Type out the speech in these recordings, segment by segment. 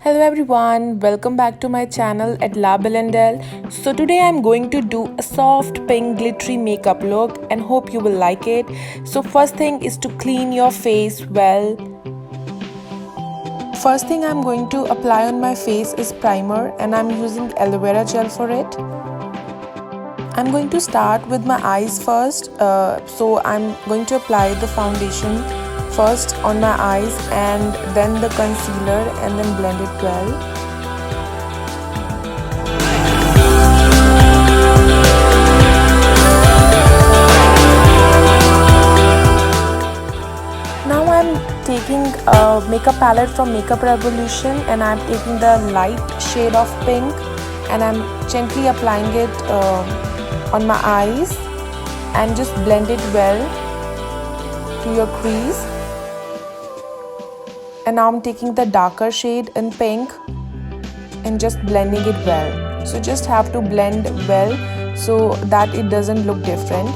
Hello everyone, welcome back to my channel at labellindel. So today I'm going to do a soft pink glittery makeup look and hope you will like it. So first thing is to clean your face well. First thing I'm going to apply on my face is primer and I'm using aloe vera gel for it. I'm going to start with my eyes first. So I'm going to apply the foundation first on my eyes and then the concealer and then blend it well. Now I'm taking a makeup palette from Makeup Revolution and I'm taking the light shade of pink and I'm gently applying it on my eyes and just blend it well to your crease. And now I'm taking the darker shade in pink and just blending it well. So just have to blend well so that it doesn't look different.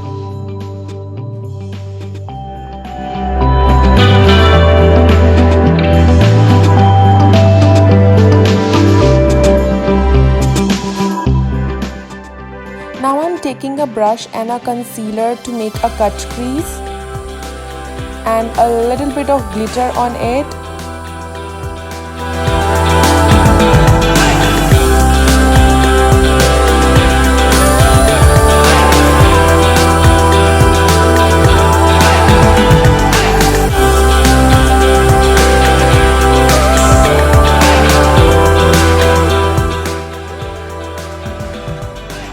Now I'm taking a brush and a concealer to make a cut crease and a little bit of glitter on it.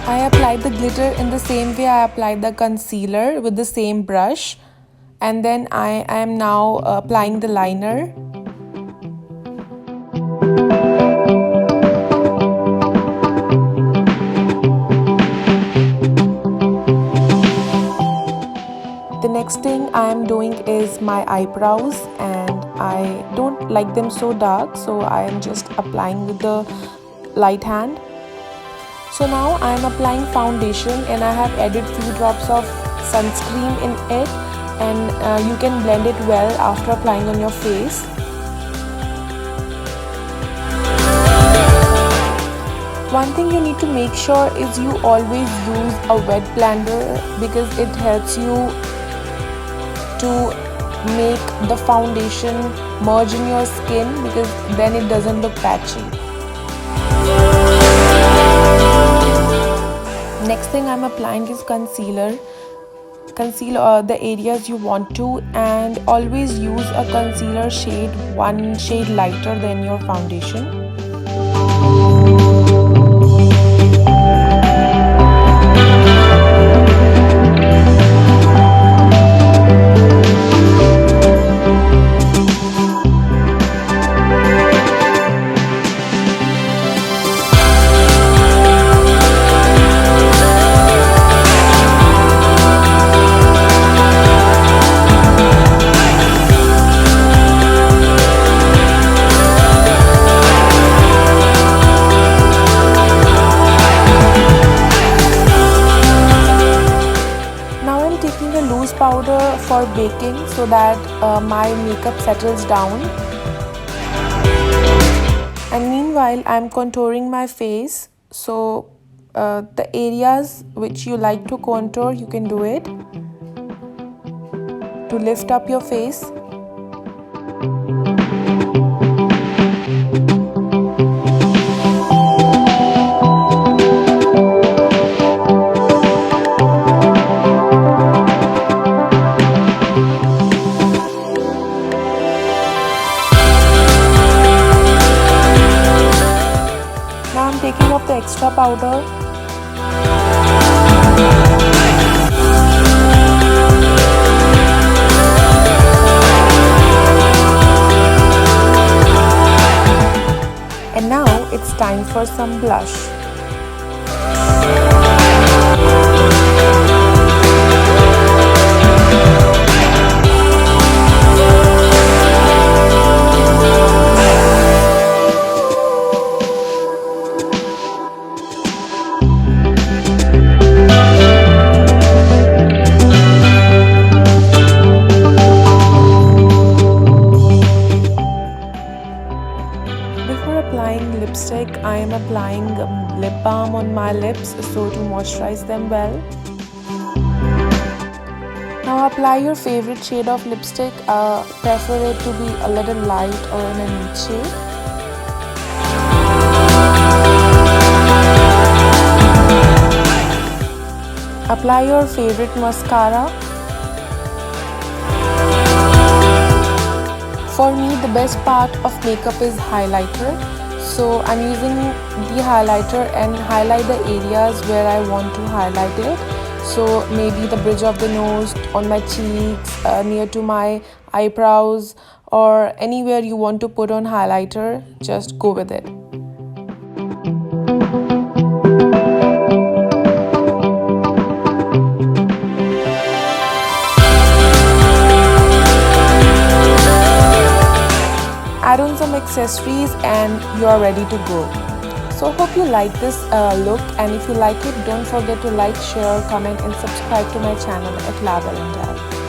I applied the glitter in the same way I applied the concealer with the same brush, and then I am now applying the liner. The next thing I am doing is my eyebrows, and I don't like them so dark, so I am just applying with the light hand. So now I am applying foundation and I have added few drops of sunscreen in it, and you can blend it well after applying on your face. One thing you need to make sure is you always use a wet blender because it helps you to make the foundation merge in your skin, because then it doesn't look patchy. Next thing I'm applying is concealer. Conceal the areas you want to, and always use a concealer shade one shade lighter than your foundation. Powder for baking so that my makeup settles down, and meanwhile I'm contouring my face. So the areas which you like to contour, you can do it to lift up your face. Taking off the extra powder. And now it's time for some blush. Before applying lipstick, I am applying lip balm on my lips so to moisturize them well. Now apply your favorite shade of lipstick. Prefer it to be a little light or in a nude shade. Apply your favorite mascara. For me, the best part of makeup is highlighter. So I'm using the highlighter and highlight the areas where I want to highlight it. So maybe the bridge of the nose, on my cheeks, near to my eyebrows, or anywhere you want to put on highlighter, just go with it. Add on some accessories and you are ready to go. So hope you like this look, and if you like it, don't forget to like, share, comment and subscribe to my channel at labellindel.